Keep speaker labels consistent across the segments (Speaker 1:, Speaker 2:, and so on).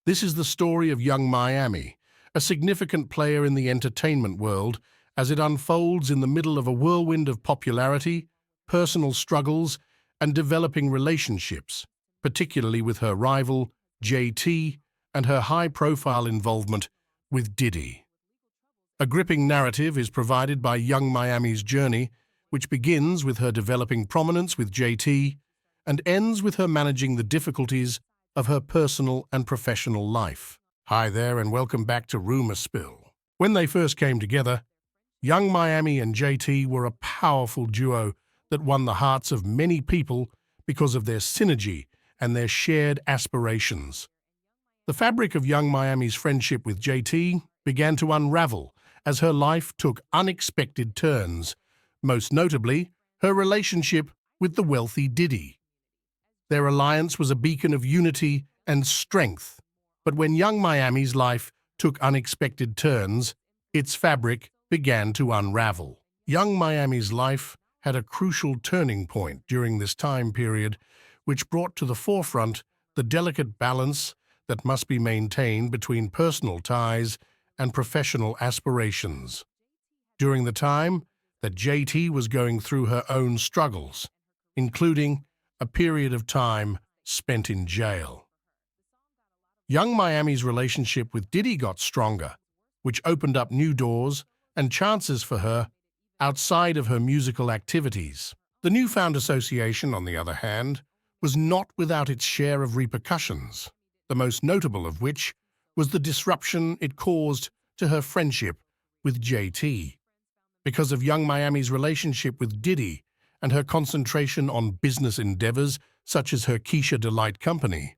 Speaker 1: This is the story of young Miami, a significant player in the entertainment world as it unfolds in the middle of a whirlwind of popularity, personal struggles, and developing relationships, particularly with her rival, JT, and her high-profile involvement with Diddy. A gripping narrative is provided by young Miami's journey, which begins with her developing prominence with JT and ends with her managing the difficulties of her personal and professional life. Hi there and welcome back to Rumor Spill. When they first came together, young Miami and JT were a powerful duo that won the hearts of many people because of their synergy and their shared aspirations. The fabric of young Miami's friendship with JT began to unravel as her life took unexpected turns, most notably her relationship with the wealthy Diddy. Their alliance was a beacon of unity and strength, but when young Miami's life took unexpected turns, its fabric began to unravel. Young Miami's life had a crucial turning point during this time period, which brought to the forefront the delicate balance that must be maintained between personal ties and professional aspirations. During the time that JT was going through her own struggles, including a period of time spent in jail. Young Miami's relationship with Diddy got stronger, which opened up new doors and chances for her outside of her musical activities. The newfound association, on the other hand, was not without its share of repercussions, the most notable of which was the disruption it caused to her friendship with JT. Because of young Miami's relationship with Diddy and her concentration on business endeavors such as her Keisha Delight company,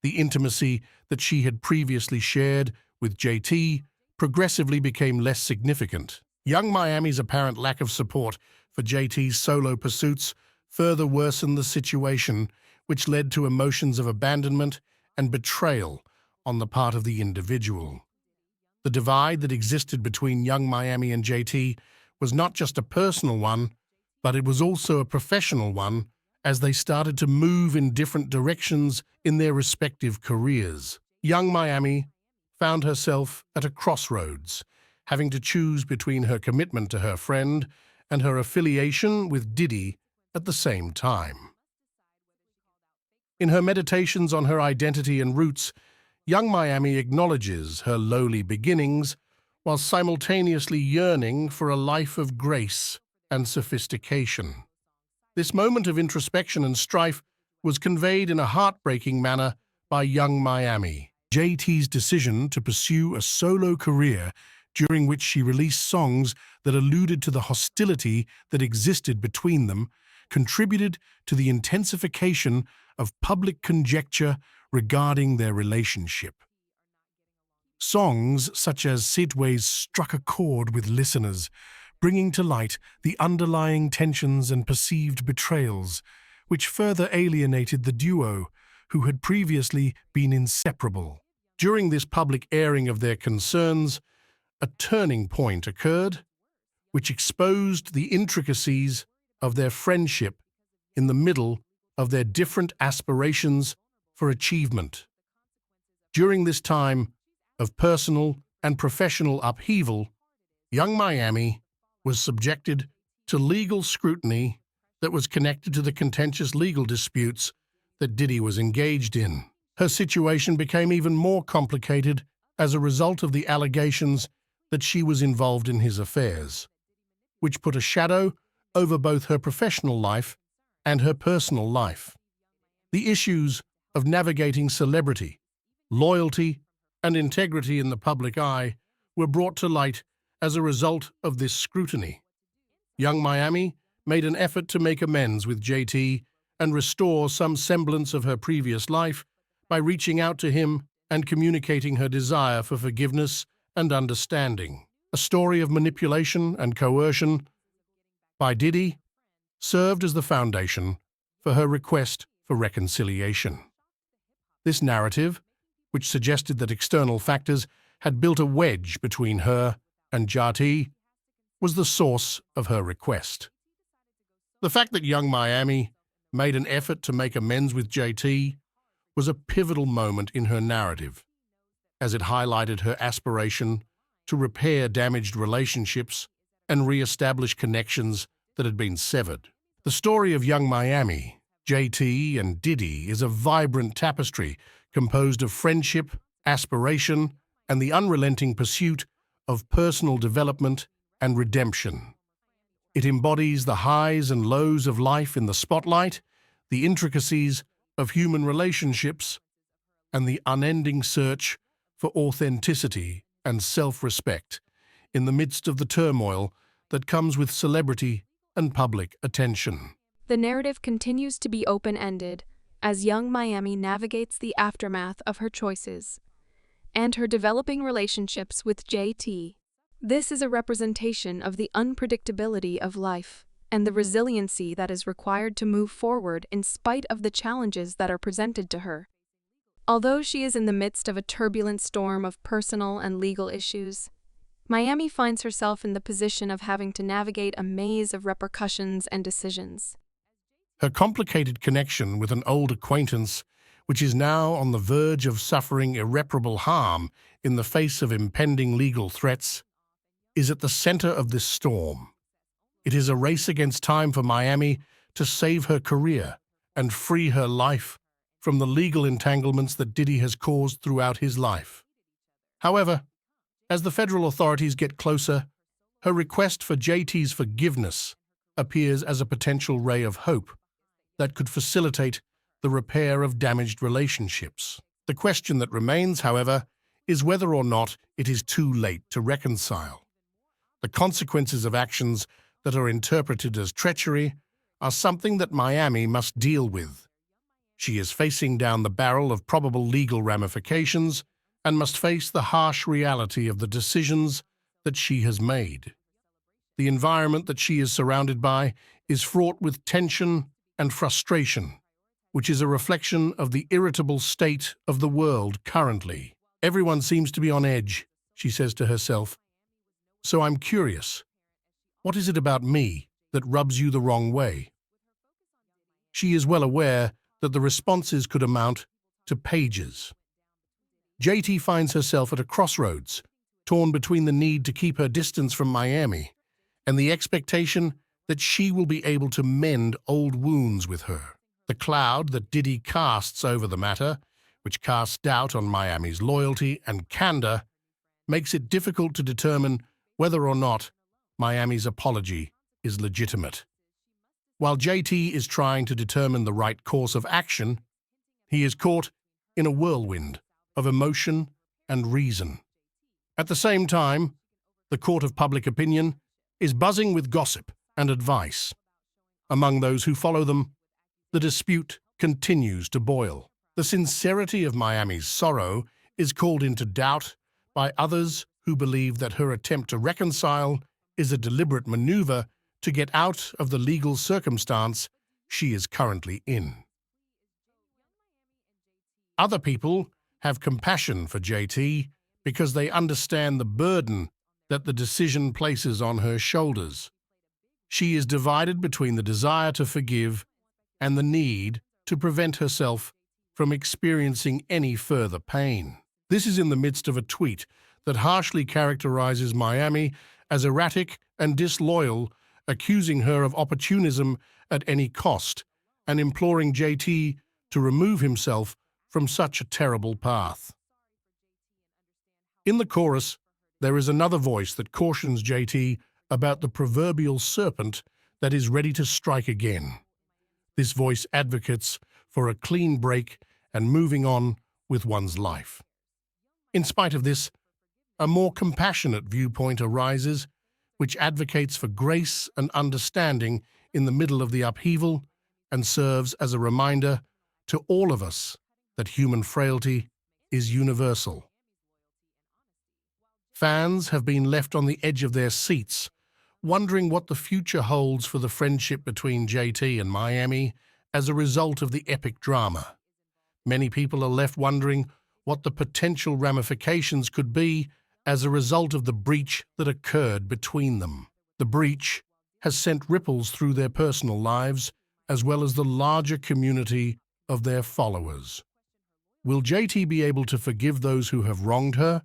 Speaker 1: the intimacy that she had previously shared with JT progressively became less significant. Young Miami's apparent lack of support for JT's solo pursuits further worsened the situation, which led to emotions of abandonment and betrayal on the part of the individual. The divide that existed between young Miami and JT was not just a personal one, but it was also a professional one as they started to move in different directions in their respective careers. Young Miami found herself at a crossroads, having to choose between her commitment to her friend and her affiliation with Diddy at the same time. In her meditations on her identity and roots, young Miami acknowledges her lowly beginnings while simultaneously yearning for a life of grace and sophistication. This moment of introspection and strife was conveyed in a heartbreaking manner by young Miami. JT's decision to pursue a solo career during which she released songs that alluded to the hostility that existed between them contributed to the intensification of public conjecture regarding their relationship. Songs such as Sidways struck a chord with listeners, bringing to light the underlying tensions and perceived betrayals, which further alienated the duo, who had previously been inseparable. During this public airing of their concerns, a turning point occurred, which exposed the intricacies of their friendship in the middle of their different aspirations for achievement. During this time of personal and professional upheaval, young Miami was subjected to legal scrutiny that was connected to the contentious legal disputes that Diddy was engaged in. Her situation became even more complicated as a result of the allegations that she was involved in his affairs, which put a shadow over both her professional life and her personal life. The issues of navigating celebrity, loyalty, and integrity in the public eye were brought to light as a result of this scrutiny. Young Miami made an effort to make amends with JT and restore some semblance of her previous life by reaching out to him and communicating her desire for forgiveness and understanding. A story of manipulation and coercion by Diddy served as the foundation for her request for reconciliation. This narrative, which suggested that external factors had built a wedge between her and JT, was the source of her request. The fact that young Miami made an effort to make amends with JT was a pivotal moment in her narrative. as it highlighted her aspiration to repair damaged relationships and re-establish connections that had been severed. The story of young Miami, JT and Diddy, is a vibrant tapestry composed of friendship, aspiration, and the unrelenting pursuit of personal development and redemption. It embodies the highs and lows of life in the spotlight, the intricacies of human relationships, and the unending search for authenticity and self-respect in the midst of the turmoil that comes with celebrity and public attention.
Speaker 2: The narrative continues to be open-ended as young Miami navigates the aftermath of her choices and her developing relationships with JT. This is a representation of the unpredictability of life and the resiliency that is required to move forward in spite of the challenges that are presented to her. Although she is in the midst of a turbulent storm of personal and legal issues, Miami finds herself in the position of having to navigate a maze of repercussions and decisions.
Speaker 1: Her complicated connection with an old acquaintance, which is now on the verge of suffering irreparable harm in the face of impending legal threats, is at the center of this storm. It is a race against time for Miami to save her career and free her life from the legal entanglements that Diddy has caused throughout his life. However, as the federal authorities get closer, her request for JT's forgiveness appears as a potential ray of hope that could facilitate the repair of damaged relationships. The question that remains, however, is whether or not it is too late to reconcile. The consequences of actions that are interpreted as treachery are something that Miami must deal with. She is facing down the barrel of probable legal ramifications and must face the harsh reality of the decisions that she has made. The environment that she is surrounded by is fraught with tension and frustration, which is a reflection of the irritable state of the world currently. Everyone seems to be on edge, she says to herself. So I'm curious, what is it about me that rubs you the wrong way? She is well aware that the responses could amount to pages. JT finds herself at a crossroads, torn between the need to keep her distance from Miami and the expectation that she will be able to mend old wounds with her. The cloud that Diddy casts over the matter, which casts doubt on Miami's loyalty and candor, makes it difficult to determine whether or not Miami's apology is legitimate. While JT is trying to determine the right course of action, he is caught in a whirlwind of emotion and reason. At the same time, the court of public opinion is buzzing with gossip and advice. Among those who follow them, the dispute continues to boil. The sincerity of Miami's sorrow is called into doubt by others who believe that her attempt to reconcile is a deliberate maneuver to get out of the legal circumstance she is currently in. Other people have compassion for JT because they understand the burden that the decision places on her shoulders. She is divided between the desire to forgive and the need to prevent herself from experiencing any further pain. This is in the midst of a tweet that harshly characterizes Miami as erratic and disloyal, accusing her of opportunism at any cost and imploring JT to remove himself from such a terrible path. In the chorus, there is another voice that cautions JT about the proverbial serpent that is ready to strike again. This voice advocates for a clean break and moving on with one's life. In spite of this, a more compassionate viewpoint arises, which advocates for grace and understanding in the middle of the upheaval and serves as a reminder to all of us that human frailty is universal. Fans have been left on the edge of their seats, wondering what the future holds for the friendship between JT and Miami as a result of the epic drama. Many people are left wondering what the potential ramifications could be as a result of the breach that occurred between them. The breach has sent ripples through their personal lives as well as the larger community of their followers. Will JT be able to forgive those who have wronged her,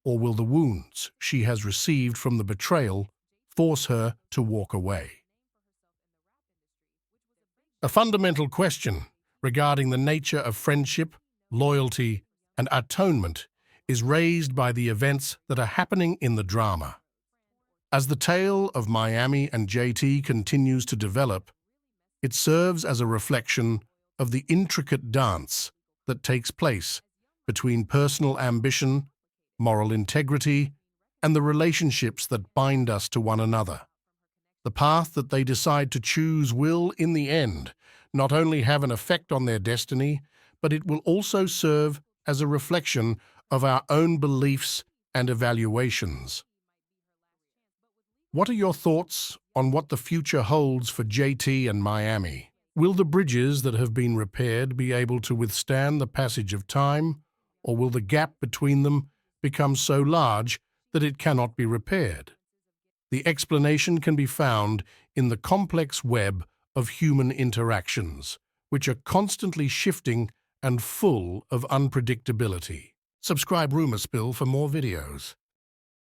Speaker 1: or will the wounds she has received from the betrayal force her to walk away? A fundamental question regarding the nature of friendship, loyalty, and atonement is raised by the events that are happening in the drama. As the tale of Miami and JT continues to develop, it serves as a reflection of the intricate dance that takes place between personal ambition, moral integrity, and the relationships that bind us to one another. The path that they decide to choose will, in the end, not only have an effect on their destiny, but it will also serve as a reflection of our own beliefs and evaluations. What are your thoughts on what the future holds for JT and Miami? Will the bridges that have been repaired be able to withstand the passage of time, or will the gap between them become so large that it cannot be repaired? The explanation can be found in the complex web of human interactions, which are constantly shifting and full of unpredictability. Subscribe Rumor Spill for more videos.